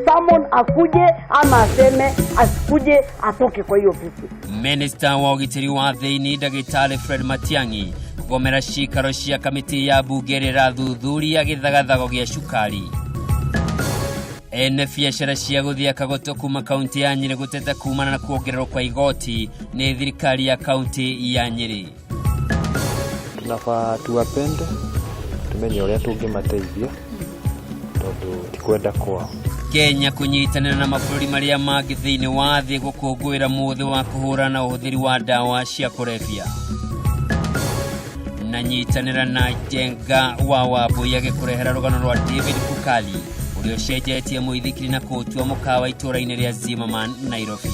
summon akuje ama aseme asikuje atoke kwa hiyo ofisi. Minister wa ugitiri wa thiini Dagitari Fred Matiang'i kugomera cikaro cia kamiti ya bunge rira thuthuria githagathago gia cukari. Ene biacara cia guthia kagoto kuma kaunti ya Nyeri guteta kumana na kuongererwo kwa igoti ni thirikari ya kaunti ya Nyeri. Tunafaa tuwapende, tumenye uria tungimateithia tondu tikwenda kwao. Kenya kunyitanira na mabũrũri maria mangĩ thĩinĩ wa thĩ gũkũngũĩra mũthĩ wa kũhũrana na ũhũthĩri wa ndawa cia kũrebia. Na nyitanira na Jenga wa Wambũi agĩkũrehera rũgano rwa David Kukali ũrĩa ũcenjetie mũithikiri na kũtua mũkawa itũũra-inĩ rĩa Zimmerman, Nairobi.